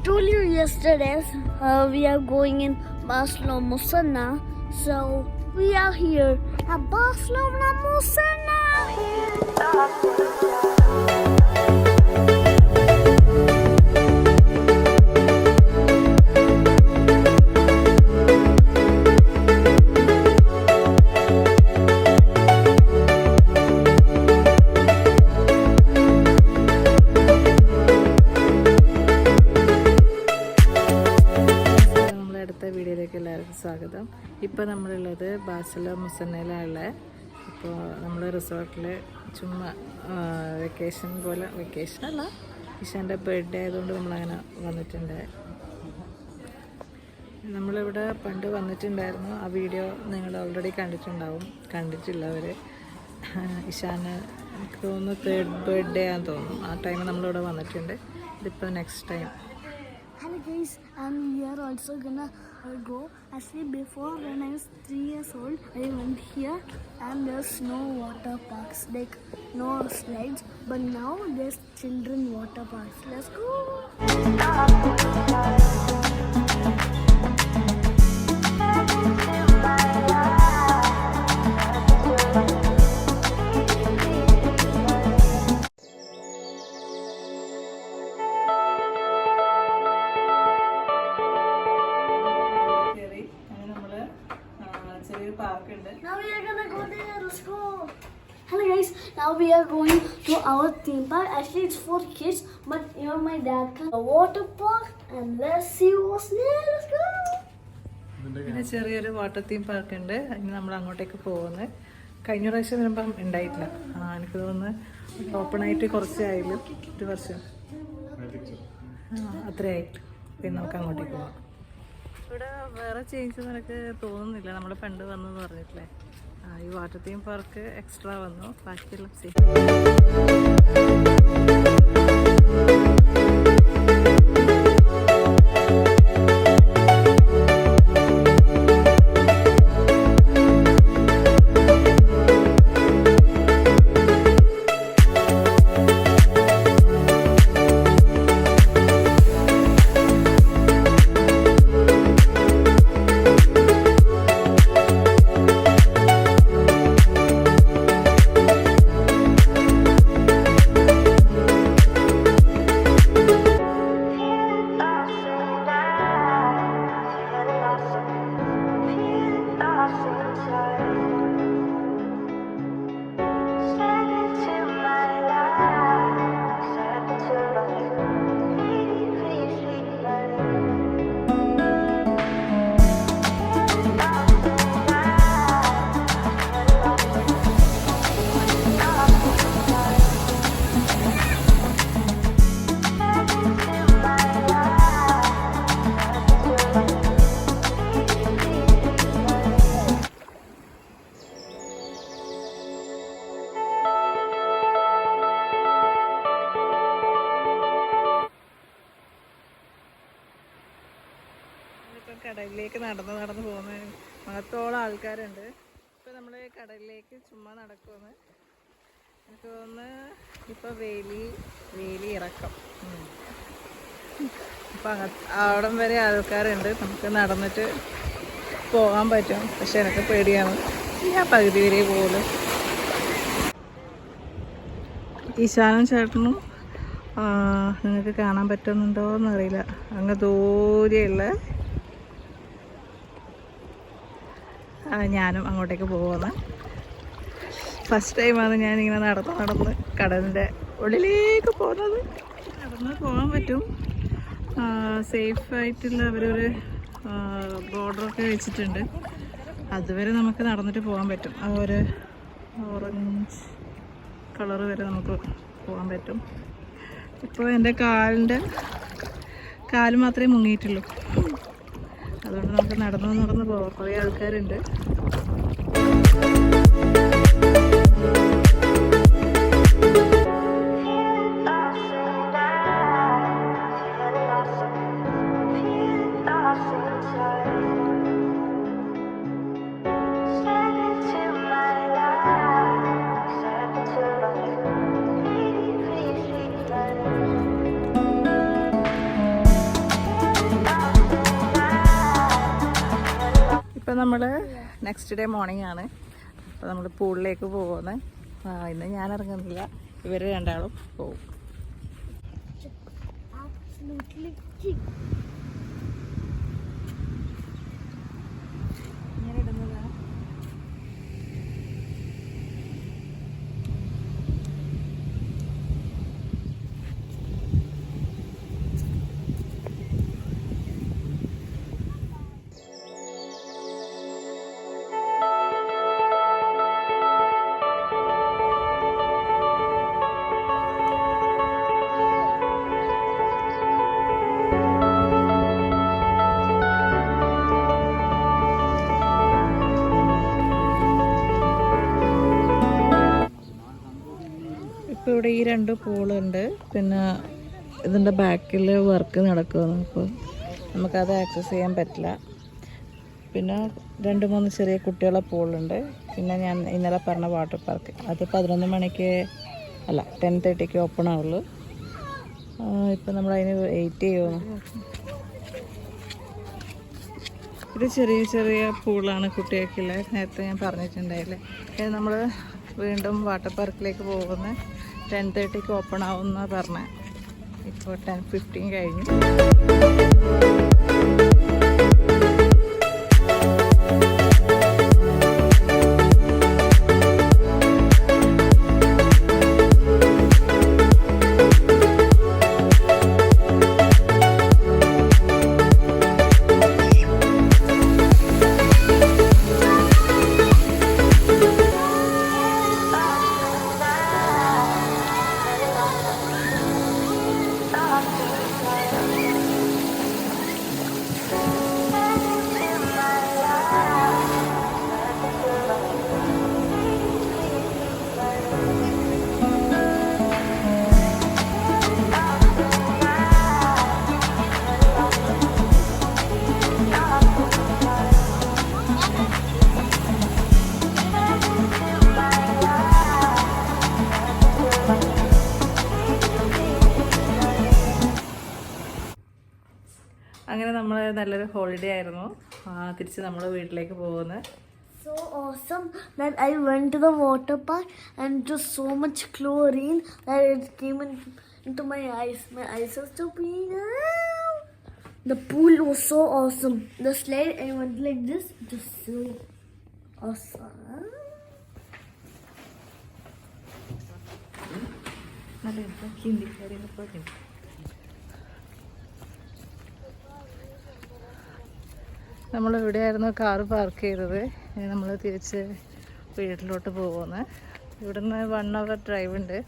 told you yesterday we are going in Barcelona Musana. So we are here at Barcelona Musana. വീഡിയോയിലേക്ക് എല്ലാവർക്കും സ്വാഗതം. ഇപ്പോൾ നമ്മളുള്ളത് Barcelona മുസന്നയിലുള്ള. ഇപ്പോൾ നമ്മൾ റിസോർട്ടിൽ ചുമ്മാ വെക്കേഷൻ പോലെ, വെക്കേഷനല്ല, ഇഷാൻ്റെ ബർത്ത്ഡേ ആയതുകൊണ്ട് നമ്മളങ്ങനെ വന്നിട്ടുണ്ട്. നമ്മളിവിടെ പണ്ട് വന്നിട്ടുണ്ടായിരുന്നു. ആ വീഡിയോ നിങ്ങൾ ഓൾറെഡി കണ്ടിട്ടുണ്ടാവും. കണ്ടിട്ടില്ല അവർ. ഇഷാന് എനിക്ക് തോന്നുന്നു 3rd ബർത്ത്ഡേ ആണെന്ന് തോന്നുന്നു. ആ ടൈം നമ്മളിവിടെ വന്നിട്ടുണ്ട്. ഇതിപ്പോൾ next time. Hello guys, and we are also gonna go. Actually, before when I was 3 years old, I went here and there's no water parks, like no slides. But now there's children water parks. Let's go. Now we are gonna go there. Let's go. Hello guys, now we are going to our theme park. Actually it's for kids, but here my dad can a water park and let's see what's there. Let's go. പിന്നെ ചെറിയൊരു water theme park ഉണ്ട്. ഇനി നമ്മൾ അങ്ങോട്ടേക്ക് പോകുന്നത്. കഴിഞ്ഞ പ്രാവശ്യം വരുമ്പം ഉണ്ടായിട്ടില്ല. എനിക്ക് തോന്നുന്നു ഓപ്പൺ ആയിട്ട് കുറച്ചായാലും 1 വർഷം അത്രയായിട്ട്. പിന്നെ നമുക്ക് അങ്ങോട്ടേക്ക് പോകാം. ഇവിടെ വേറെ ചേഞ്ച് നിനക്ക് തോന്നുന്നില്ല. നമ്മൾ പണ്ട് വന്നെന്ന് പറഞ്ഞിട്ടില്ലേ, ഈ വാട്ടർ തീം പാർക്ക് എക്സ്ട്രാ വന്നു. ബാക്കിയുള്ള കടലിലേക്ക് നടന്ന് പോകുന്ന മഹത്തോളം ആൾക്കാരുണ്ട്. ഇപ്പോൾ നമ്മൾ കടലിലേക്ക് ചുമ്മാ നടക്കുമെന്ന് എനിക്ക് തോന്നുന്നു. ഇപ്പോൾ വേലി ഇറക്കം. അപ്പം അവിടം വരെ ആൾക്കാരുണ്ട്. നമുക്ക് നടന്നിട്ട് പോകാൻ പറ്റും. പക്ഷെ എനിക്ക് പേടിയാണ്. ഞാൻ പകുതി വരെ പോലും. ഈശാനും ചേട്ടനും നിങ്ങൾക്ക് കാണാൻ പറ്റുന്നുണ്ടോ എന്നറിയില്ല. അങ്ങ് ദൂരെയുള്ള ഞാനും അങ്ങോട്ടേക്ക് പോകുന്നത്. ഫസ്റ്റ് ടൈമാണ് ഞാനിങ്ങനെ നടന്ന് കടലിൻ്റെ ഉള്ളിലേക്ക് പോകുന്നത്. നടന്ന് പോകാൻ പറ്റും. സേഫായിട്ടുള്ള അവരൊരു ബോർഡറൊക്കെ വെച്ചിട്ടുണ്ട്. അതുവരെ നമുക്ക് നടന്നിട്ട് പോകാൻ പറ്റും. ആ ഒരു ഓറഞ്ച് കളറ് വരെ നമുക്ക് പോകാൻ പറ്റും. ഇപ്പോൾ എൻ്റെ കാല് മാത്രമേ മുങ്ങിയിട്ടുള്ളൂ. അതുകൊണ്ട് നമുക്ക് നടന്ന് പോകാം. കുറേ ആൾക്കാരുണ്ട്. ഇപ്പം നമ്മൾ നെക്സ്റ്റ് ഡേ മോർണിംഗ് ആണ്. അപ്പോൾ നമ്മൾ പൂളിലേക്ക് പോകുന്നത്. ഇന്ന് ഞാൻ ഇറങ്ങുന്നില്ല, ഇവർ രണ്ടാളും പോകും. ഇങ്ങനെ ഇടുന്നതാണ്. ഇപ്പോൾ ഇവിടെ ഈ 2 പൂളുണ്ട്. പിന്നെ ഇതിൻ്റെ ബാക്കിൽ വർക്ക് നടക്കുകയാണ്. അപ്പോൾ നമുക്കത് ആക്സസ് ചെയ്യാൻ പറ്റില്ല. പിന്നെ 2-3 ചെറിയ കുട്ടികളെ പൂളുണ്ട്. പിന്നെ ഞാൻ ഇന്നലെ പറഞ്ഞ വാട്ടർ പാർക്ക്, അത് 11 മണിക്ക് അല്ല 10:30 ഓപ്പൺ ആവുള്ളൂ. ഇപ്പം നമ്മളതിന് വെയിറ്റ് ചെയ്യുന്നു. ഇത് ചെറിയ ചെറിയ പൂളാണ് കുട്ടികൾക്കുള്ള. നേരത്തെ ഞാൻ പറഞ്ഞിട്ടുണ്ടായില്ലേ. നമ്മൾ വീണ്ടും വാട്ടർ പാർക്കിലേക്ക് പോകുന്നത് 10:30 ഓപ്പൺ ആവുമെന്നാണ് പറഞ്ഞത്. ഇപ്പോൾ 10:15 കഴിഞ്ഞു. അങ്ങനെ നമ്മൾ നല്ലൊരു ഹോളിഡേ ആയിരുന്നു. തിരിച്ച് നമ്മൾ വീട്ടിലേക്ക് പോകുന്നത്. So awesome that I went to the water park and just so much chlorine that it came into my eyes. My eyes are so big. The pool was so awesome. The slide, I went like this. It was so awesome. നമ്മളിവിടെയായിരുന്നു car park ചെയ്തത്. നമ്മൾ തിരിച്ച് വീട്ടിലോട്ട് പോകുന്നത്. ഇവിടുന്ന് 1 hour drive ഉണ്ട്.